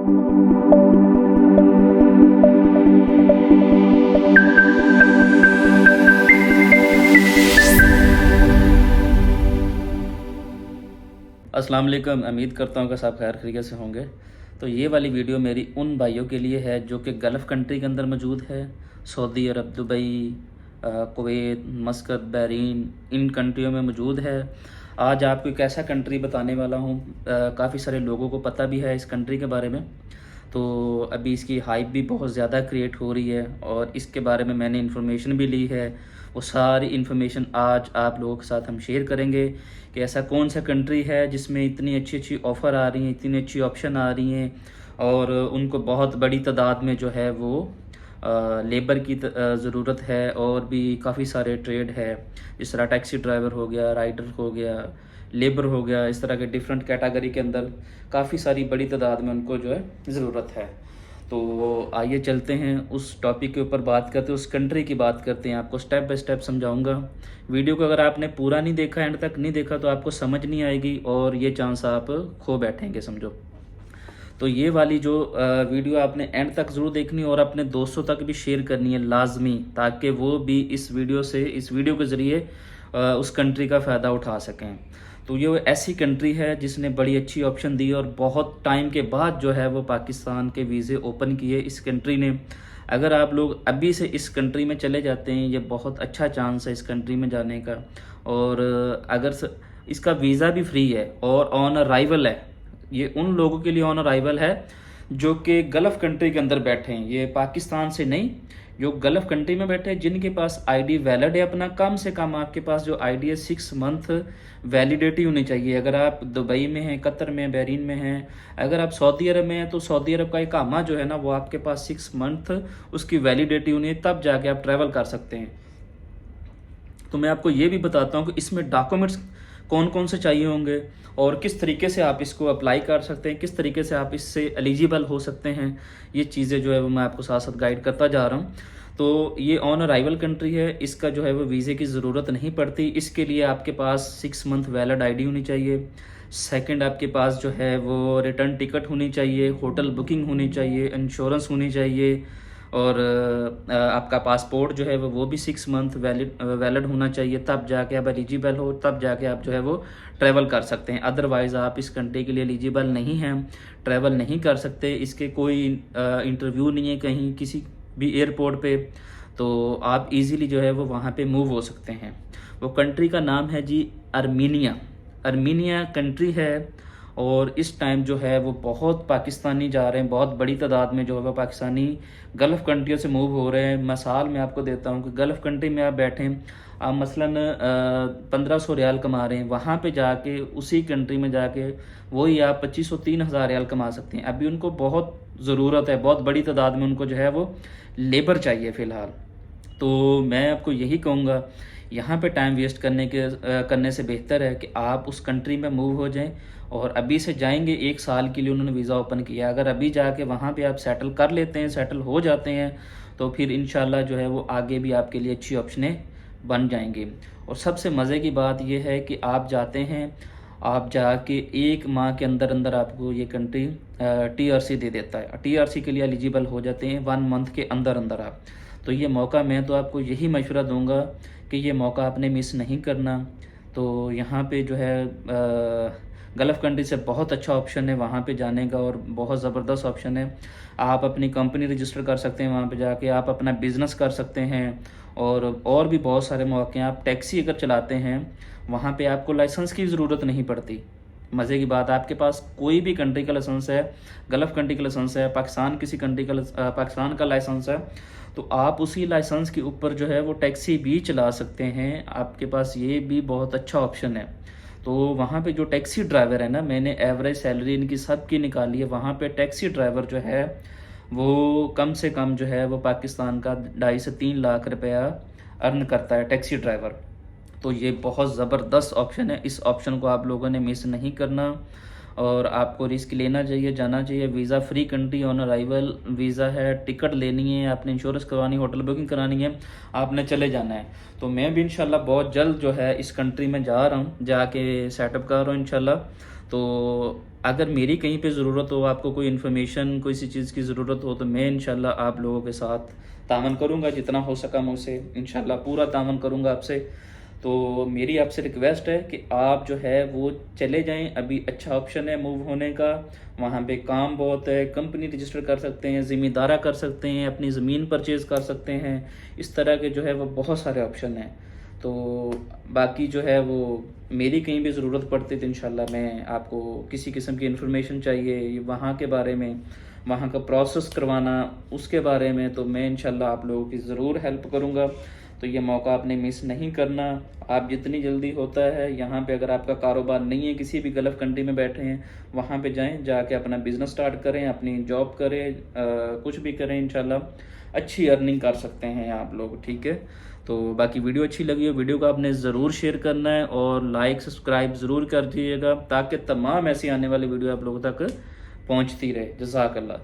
अस्सलाम वालेकुम। उम्मीद करता हूँ कि सब खैर खैरियत से होंगे। तो ये वाली वीडियो मेरी उन भाइयों के लिए है जो कि गल्फ़ कंट्री के अंदर मौजूद है। सऊदी अरब, दुबई, कुवैत, मस्कत, बहरीन, इन कंट्रियों में मौजूद है। आज आपको एक ऐसा कंट्री बताने वाला हूँ, काफ़ी सारे लोगों को पता भी है इस कंट्री के बारे में। तो अभी इसकी हाइप भी बहुत ज़्यादा क्रिएट हो रही है और इसके बारे में मैंने इन्फॉर्मेशन भी ली है। वो सारी इन्फॉर्मेशन आज आप लोगों के साथ हम शेयर करेंगे कि ऐसा कौन सा कंट्री है जिसमें इतनी अच्छी अच्छी ऑफ़र आ रही हैं, इतनी अच्छी ऑप्शन आ रही हैं और उनको बहुत बड़ी तादाद में जो है वो लेबर की ज़रूरत है। और भी काफ़ी सारे ट्रेड है, जिस तरह टैक्सी ड्राइवर हो गया, राइडर हो गया, लेबर हो गया। इस तरह के डिफरेंट कैटेगरी के अंदर काफ़ी सारी बड़ी तादाद में उनको जो है ज़रूरत है। तो आइए चलते हैं उस टॉपिक के ऊपर बात करते हैं, उस कंट्री की बात करते हैं। आपको स्टेप बाय स्टेप समझाऊंगा। वीडियो को अगर आपने पूरा नहीं देखा, एंड तक नहीं देखा, तो आपको समझ नहीं आएगी और ये चांस आप खो बैठेंगे समझो। तो ये वाली जो वीडियो आपने एंड तक ज़रूर देखनी और अपने दोस्तों तक भी शेयर करनी है लाजमी, ताकि वो भी इस वीडियो के ज़रिए उस कंट्री का फ़ायदा उठा सकें। तो ये ऐसी कंट्री है जिसने बड़ी अच्छी ऑप्शन दी और बहुत टाइम के बाद जो है वो पाकिस्तान के वीज़े ओपन किए इस कंट्री ने। अगर आप लोग अभी से इस कंट्री में चले जाते हैं, ये बहुत अच्छा चांस है इस कंट्री में जाने का। और इसका वीज़ा भी फ्री है और ऑन अराइवल है। ये उन लोगों के लिए ऑन अराइवल है जो कि गल्फ़ कंट्री के अंदर बैठे हैं, ये पाकिस्तान से नहीं, जो गल्फ़ कंट्री में बैठे हैं, जिनके पास आईडी वैलिड है अपना। कम से कम आपके पास जो आईडी है 6 मंथ वैलिडिटी होनी चाहिए। अगर आप दुबई में हैं, कतर में, बहरीन में हैं, अगर आप सऊदी अरब में हैं, तो सऊदी अरब का इकामा जो है ना, वो आपके पास 6 मंथ उसकी वैलिडिटी होनी है, तब जाके आप ट्रैवल कर सकते हैं। तो मैं आपको ये भी बताता हूँ कि इसमें डॉक्यूमेंट्स कौन कौन से चाहिए होंगे और किस तरीके से आप इसको अप्लाई कर सकते हैं, किस तरीके से आप इससे एलिजिबल हो सकते हैं। ये चीज़ें जो है वो मैं आपको साथ साथ गाइड करता जा रहा हूँ। तो ये ऑन अराइवल कंट्री है, इसका जो है वो वीज़े की ज़रूरत नहीं पड़ती। इसके लिए आपके पास 6 मंथ वैलिड आईडी होनी चाहिए। सेकंड, आपके पास जो है वो रिटर्न टिकट होनी चाहिए, होटल बुकिंग होनी चाहिए, इंश्योरेंस होनी चाहिए और आपका पासपोर्ट जो है वो भी 6 मंथ वैलिड होना चाहिए। तब जाके आप एलिजिबल हो, तब जाके आप जो है वो ट्रैवल कर सकते हैं। अदरवाइज़ आप इस कंट्री के लिए एलिजिबल नहीं हैं, ट्रैवल नहीं कर सकते। इसके कोई इंटरव्यू नहीं है कहीं किसी भी एयरपोर्ट पे, तो आप इजीली जो है वो वहाँ पे मूव हो सकते हैं। वो कंट्री का नाम है जी आर्मीनिया। आर्मीनिया कंट्री है और इस टाइम जो है वो बहुत पाकिस्तानी जा रहे हैं, बहुत बड़ी तादाद में जो है वो पाकिस्तानी गल्फ़ कंट्रियों से मूव हो रहे हैं। मिसाल मैं आपको देता हूँ कि गल्फ़ कंट्री में आप बैठें, आप मसलन 1500 रियाल कमा रहे हैं, वहाँ पे जाके उसी कंट्री में जाके वही आप 2500-3000 रियाल कमा सकते हैं। अभी उनको बहुत ज़रूरत है, बहुत बड़ी तादाद में उनको जो है वो लेबर चाहिए फ़िलहाल। तो मैं आपको यही कहूँगा, यहाँ पे टाइम वेस्ट करने से बेहतर है कि आप उस कंट्री में मूव हो जाएं और अभी से जाएंगे। 1 साल के लिए उन्होंने वीज़ा ओपन किया, अगर अभी जाके वहाँ पे आप सेटल कर लेते हैं, सेटल हो जाते हैं, तो फिर इंशाल्लाह जो है वो आगे भी आपके लिए अच्छी ऑप्शनें बन जाएंगी। और सबसे मज़े की बात यह है कि आप जाते हैं, आप जाके 1 माह के अंदर अंदर आपको ये कंट्री TRC दे देता है। TRC के लिए एलिजिबल हो जाते हैं 1 मंथ के अंदर अंदर आप। तो ये मौका, मैं तो आपको यही मशवरा दूंगा कि ये मौका आपने मिस नहीं करना। तो यहाँ पे जो है गल्फ़ कंट्री से बहुत अच्छा ऑप्शन है वहाँ पे जाने का और बहुत ज़बरदस्त ऑप्शन है। आप अपनी कंपनी रजिस्टर कर सकते हैं, वहाँ पे जाके आप अपना बिज़नेस कर सकते हैं और भी बहुत सारे मौके हैं। आप टैक्सी अगर चलाते हैं, वहाँ पे आपको लाइसेंस की ज़रूरत नहीं पड़ती। मज़े की बात, आपके पास कोई भी कंट्री का लाइसेंस है, गल्फ़ कंट्री का लाइसेंस है, पाकिस्तान का लाइसेंस है, तो आप उसी लाइसेंस के ऊपर जो है वो टैक्सी भी चला सकते हैं। आपके पास ये भी बहुत अच्छा ऑप्शन है। तो वहाँ पे जो टैक्सी ड्राइवर है ना, मैंने एवरेज सैलरी इनकी सबकी निकाली है। वहाँ पे टैक्सी ड्राइवर जो है वो कम से कम जो है वो पाकिस्तान का 2.5 से 3 लाख रुपया अर्न करता है टैक्सी ड्राइवर। तो ये बहुत ज़बरदस्त ऑप्शन है, इस ऑप्शन को आप लोगों ने मिस नहीं करना और आपको रिस्क लेना चाहिए, जाना चाहिए। Visa free country, on arrival visa है, टिकट लेनी है, आपने इंश्योरेंस करवानी, होटल बुकिंग करानी है, आपने चले जाना है। तो मैं भी इंशाल्लाह बहुत जल्द जो है इस कंट्री में जा रहा हूँ, जाके सेटअप कर रहा हूँ इंशाल्लाह। तो अगर मेरी कहीं पे ज़रूरत हो, आपको कोई इन्फॉर्मेशन, कोई सी चीज़ की ज़रूरत हो, तो मैं इंशाल्लाह आप लोगों के साथ तावन करूँगा, जितना हो सका मुझसे इंशाल्लाह पूरा तावन करूँगा आपसे। तो मेरी आपसे रिक्वेस्ट है कि आप जो है वो चले जाएं, अभी अच्छा ऑप्शन है मूव होने का। वहाँ पे काम बहुत है, कंपनी रजिस्टर कर सकते हैं, ज़मींदारा कर सकते हैं, अपनी ज़मीन परचेज़ कर सकते हैं, इस तरह के जो है वो बहुत सारे ऑप्शन हैं। तो बाकी जो है वो मेरी कहीं भी ज़रूरत पड़ती तो इंशाल्लाह मैं आपको किसी किस्म की इन्फॉर्मेशन चाहिए वहाँ के बारे में, वहाँ का प्रोसेस करवाना उसके बारे में, तो मैं इंशाल्लाह आप लोगों की ज़रूर हेल्प करूँगा। तो ये मौका आपने मिस नहीं करना। आप जितनी जल्दी होता है यहाँ पे, अगर आपका कारोबार नहीं है, किसी भी गल्फ़ कंट्री में बैठे हैं, वहाँ पे जाएँ, जाके अपना बिज़नेस स्टार्ट करें, अपनी जॉब करें, कुछ भी करें, इंशाल्लाह अच्छी अर्निंग कर सकते हैं आप लोग, ठीक है। तो बाकी वीडियो अच्छी लगी हो, वीडियो को आपने ज़रूर शेयर करना है और लाइक सब्सक्राइब ज़रूर कर दीजिएगा, ताकि तमाम ऐसी आने वाली वीडियो आप लोगों तक पहुँचती रहे। जज़ाकल्लाह।